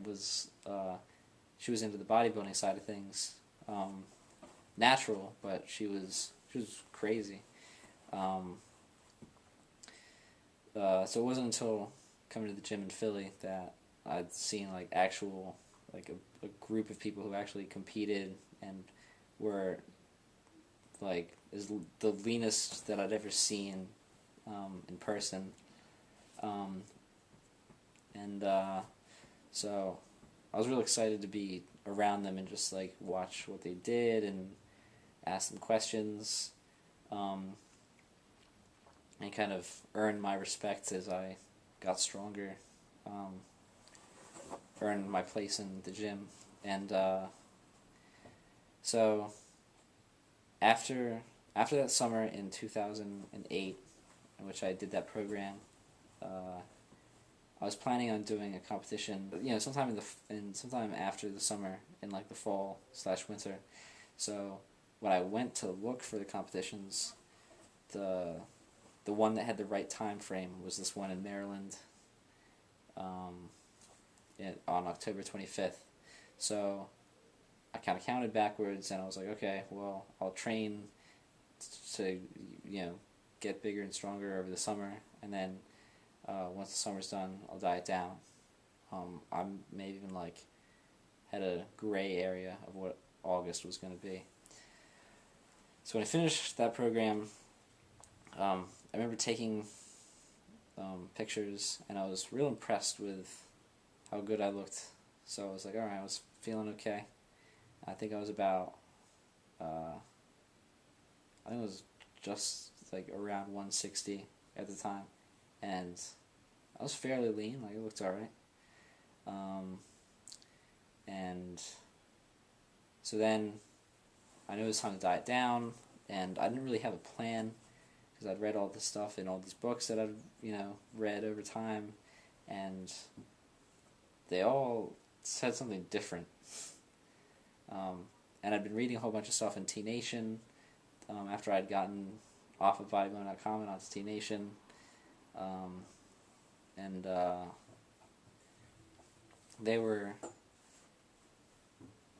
was she was into the bodybuilding side of things, natural, but she was crazy. Um, so it wasn't until coming to the gym in Philly that I'd seen like actual like a group of people who actually competed and were like the leanest that I'd ever seen in person. Um, and so I was really excited to be around them and just like watch what they did and ask them questions, and kind of earn my respect as I got stronger, earn my place in the gym. And so after that summer in 2008, in which I did that program, I was planning on doing a competition, sometime sometime after the summer, in like the fall/winter. So when I went to look for the competitions, the one that had the right time frame was this one in Maryland, on October 25th. So I kind of counted backwards, and I was like, okay, well, I'll train to get bigger and stronger over the summer, and then once the summer's done, I'll diet down. I maybe even like had a gray area of what August was going to be. So when I finished that program, I remember taking pictures, and I was real impressed with how good I looked. So I was like, all right, I was feeling okay. I think I was about, I think it was just like around 160 at the time, and I was fairly lean, like it looked alright. And so then I knew it was time to diet down, and I didn't really have a plan, because I'd read all this stuff in all these books that I'd read over time, and they all said something different. And I'd been reading a whole bunch of stuff in T Nation after I'd gotten off of BodyBuilder.com and onto T Nation. And they were...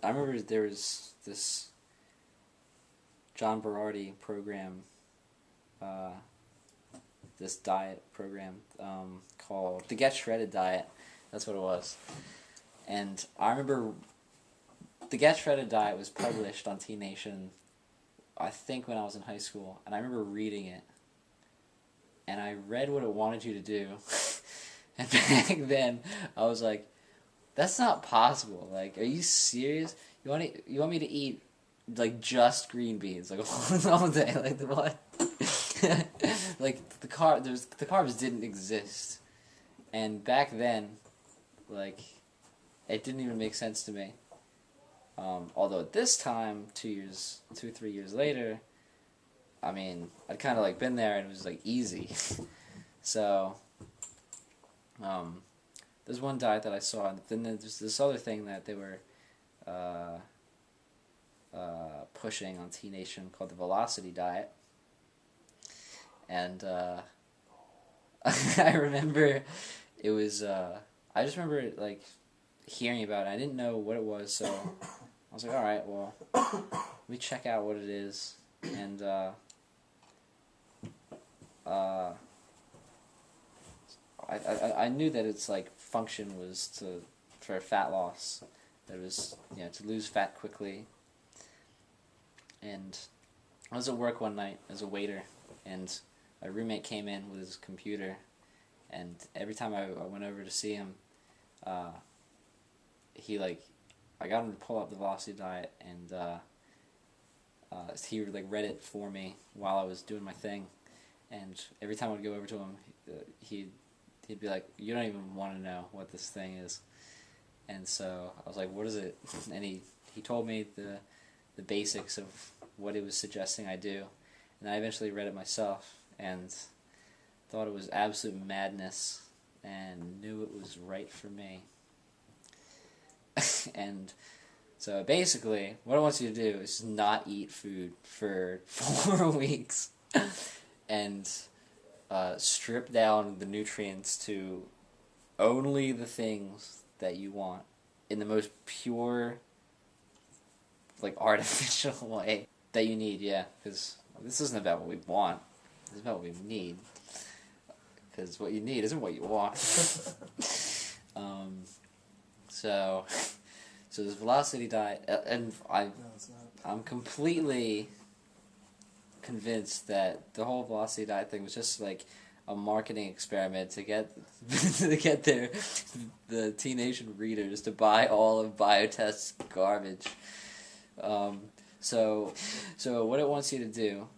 I remember there was this John Berardi program, this diet program called the Get Shredded Diet. That's what it was. And I remember the Get Shredded Diet was published on T Nation, I think when I was in high school, and I remember reading it, and I read what it wanted you to do, and back then I was like, that's not possible. Like, are you serious? You want me to eat like just green beans like all day? Like what? Like the carbs didn't exist, and back then, like, it didn't even make sense to me. Although at this time, 2 or 3 years later, I mean, I'd kind of like been there and it was like easy. So, there's one diet that I saw, and then there's this other thing that they were pushing on T Nation called the Velocity Diet. And I remember it was, I just remember like hearing about it. I didn't know what it was, so I was like, alright, well, let me check out what it is. And I knew that its like function was for fat loss. That it was to lose fat quickly. And I was at work one night as a waiter, and my roommate came in with his computer, and every time I went over to see him, I got him to pull up the Velocity Diet, and he like read it for me while I was doing my thing, and every time I'd go over to him, he'd be like, you don't even want to know what this thing is. And so I was like, what is it? And he told me the basics of what it was suggesting I do, and I eventually read it myself and thought it was absolute madness and knew it was right for me. And so basically what it wants you to do is not eat food for 4 weeks and strip down the nutrients to only the things that you want in the most pure, like, artificial way that you need, yeah, because this isn't about what we want, it's about what we need, because what you need isn't what you want. So this velocity diet, and I'm completely convinced that the whole velocity diet thing was just like a marketing experiment to get the Teen Nation readers to buy all of Biotest's garbage. So what it wants you to do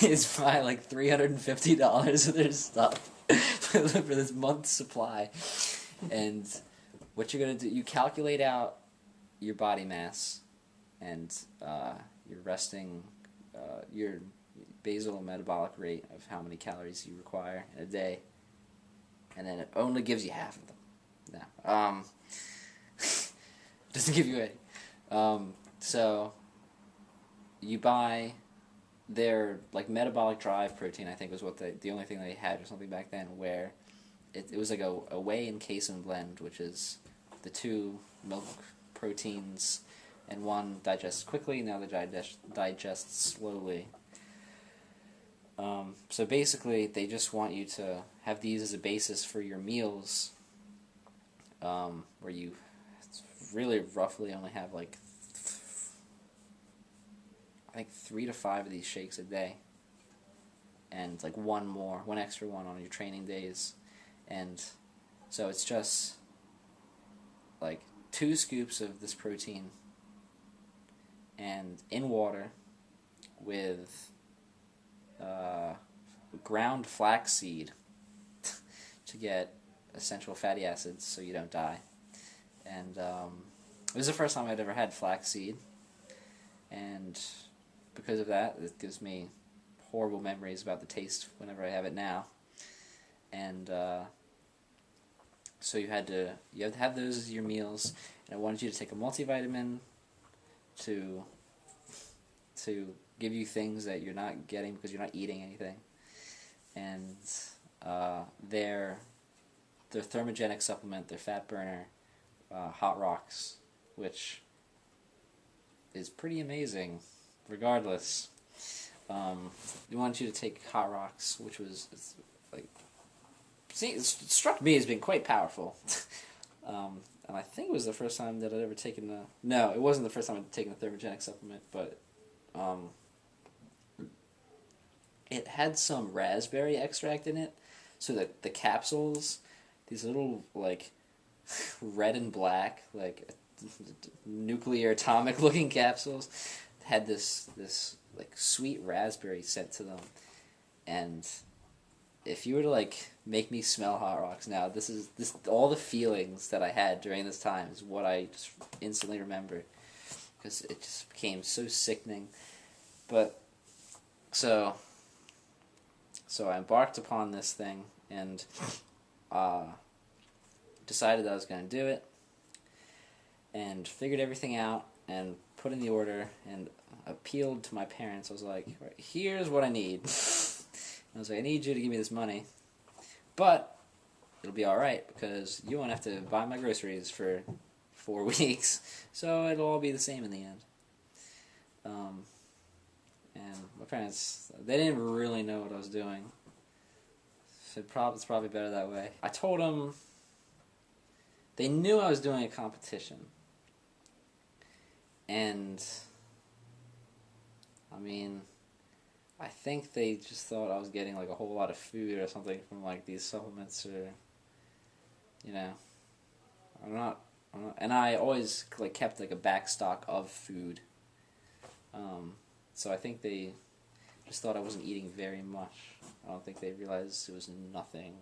is buy like $350 of their stuff for this month's supply, and what you're gonna do, you calculate out your body mass and your resting, your basal metabolic rate of how many calories you require in a day, and then it only gives you half of them. No, doesn't give you any. So you buy their like metabolic drive protein, I think was what the only thing they had or something back then, where it was like a whey and casein blend, which is the two milk proteins, and one digests quickly, the other digests slowly. So basically, they just want you to have these as a basis for your meals, where you really roughly only have like I think 3 to 5 of these shakes a day, and like one extra one on your training days, and so it's just like 2 scoops of this protein and in water with ground flaxseed to get essential fatty acids so you don't die. And it was the first time I'd ever had flaxseed, and because of that, it gives me horrible memories about the taste whenever I have it now. And so you have to have those as your meals, and I wanted you to take a multivitamin to give you things that you're not getting because you're not eating anything, and their thermogenic supplement, their fat burner, Hot Rocks, which is pretty amazing regardless. We wanted you to take Hot Rocks, which was like, it struck me as being quite powerful. And I think it was the first time that I'd ever taken no, it wasn't the first time I'd taken a thermogenic supplement, but it had some raspberry extract in it, so that the capsules, these little like red and black, like nuclear atomic looking capsules, had this like sweet raspberry scent to them. And if you were to like make me smell Hot Rocks now, this all the feelings that I had during this time is what I just instantly remember, because it just became so sickening. But so I embarked upon this thing and decided that I was going to do it, and figured everything out and put in the order and appealed to my parents. I was like, right, here's what I need. I was like, I need you to give me this money, but it'll be alright because you won't have to buy my groceries for 4 weeks, so it'll all be the same in the end. And my parents, they didn't really know what I was doing. So it's probably better that way. I told them, they knew I was doing a competition, and I mean, I think they just thought I was getting like a whole lot of food or something from like these supplements, or you know, I'm not, and I always like kept like a back stock of food. So I think they just thought I wasn't eating very much. I don't think they realized it was nothing.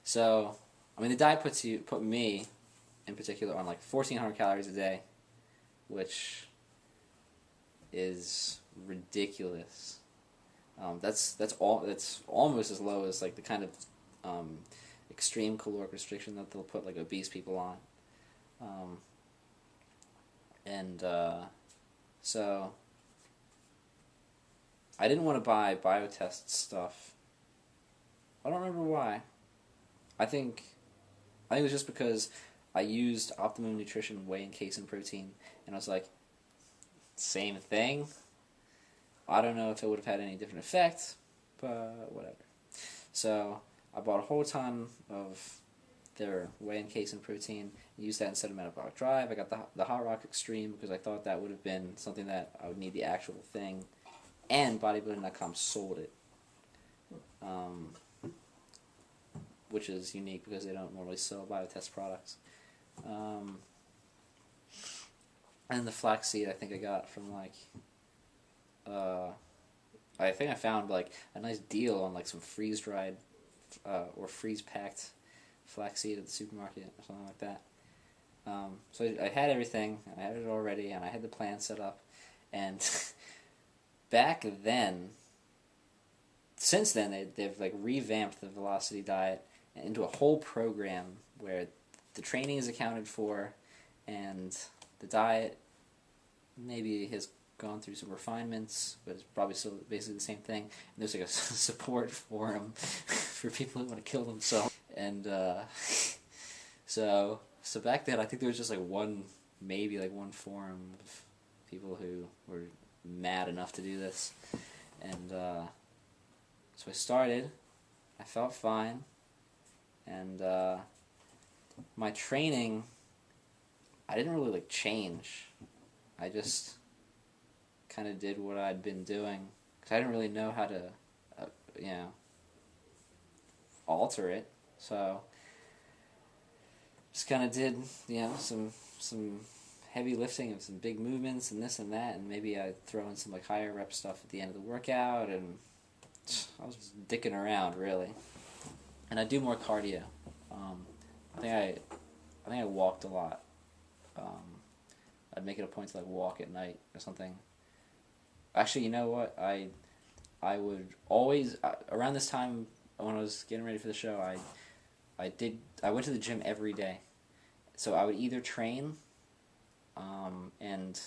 So I mean, the diet put me in particular on like 1,400 calories a day, which is ridiculous. That's almost as low as like the kind of extreme caloric restriction that they'll put like obese people on. So I didn't want to buy Biotest stuff. I don't remember why. I think it was just because I used Optimum Nutrition whey and casein protein, and I was like, same thing. I don't know if it would have had any different effect, but whatever. So I bought a whole ton of their whey and casein protein, and used that instead of Metabolic Drive. I got the Hot Rock Extreme because I thought that would have been something that I would need the actual thing, and bodybuilding.com sold it. Which is unique because they don't normally sell biotest products. And the flaxseed I think I got from like, I think I found like a nice deal on like some freeze-dried or freeze-packed flaxseed at the supermarket or something like that. So I had everything, I had it all ready, and I had the plan set up. And back then, since then, they've like revamped the Velocity diet into a whole program where the training is accounted for, and the diet maybe has gone through some refinements, but it's probably still basically the same thing. And there's like a support forum for people who want to kill themselves. And so back then, I think there was just like maybe one forum of people who were mad enough to do this. And so I started. I felt fine. And my training, I didn't really like change. I just kind of did what I'd been doing because I didn't really know how to, alter it. So just kind of did, some heavy lifting and some big movements and this and that, and maybe I'd throw in some like higher rep stuff at the end of the workout, and I was just dicking around really. And I do more cardio. I think I walked a lot. I'd make it a point to like walk at night or something. Actually, you know what? I would always around this time when I was getting ready for the show, I went to the gym every day. So I would either train, and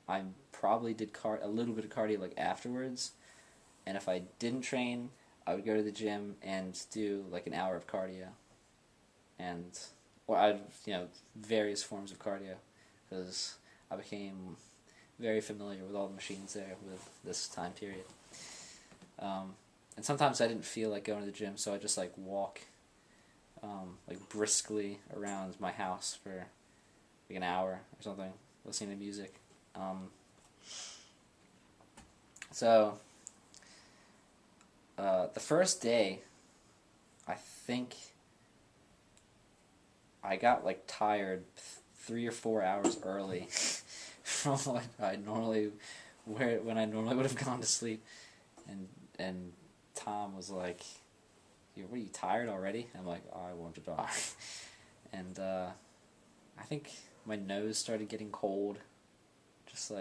I probably did a little bit of cardio like afterwards, and if I didn't train, I would go to the gym and do like an hour of cardio, or various forms of cardio, because I became very familiar with all the machines there with this time period. And sometimes I didn't feel like going to the gym, so I just like walk, like briskly around my house for like an hour or something, listening to music. The first day, I think I got like tired 3 or 4 hours early from what I normally when I normally would have gone to sleep, and Tom was like, "What, are you tired already?" I'm like, "Oh, I want to die," and I think my nose started getting cold, just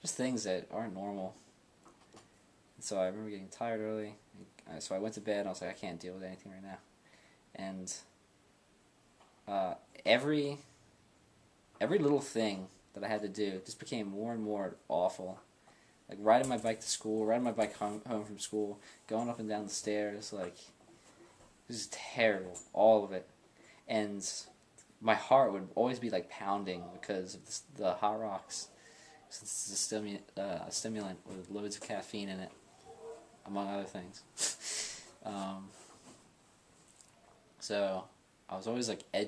things that aren't normal. So I remember getting tired early, so I went to bed, and I was like, I can't deal with anything right now. And every little thing that I had to do just became more and more awful. Like riding my bike to school, riding my bike home from school, going up and down the stairs, like, it was terrible, all of it. And my heart would always be like pounding because of the Hot Rocks, since it's a stimulant with loads of caffeine in it, among other things. So I was always like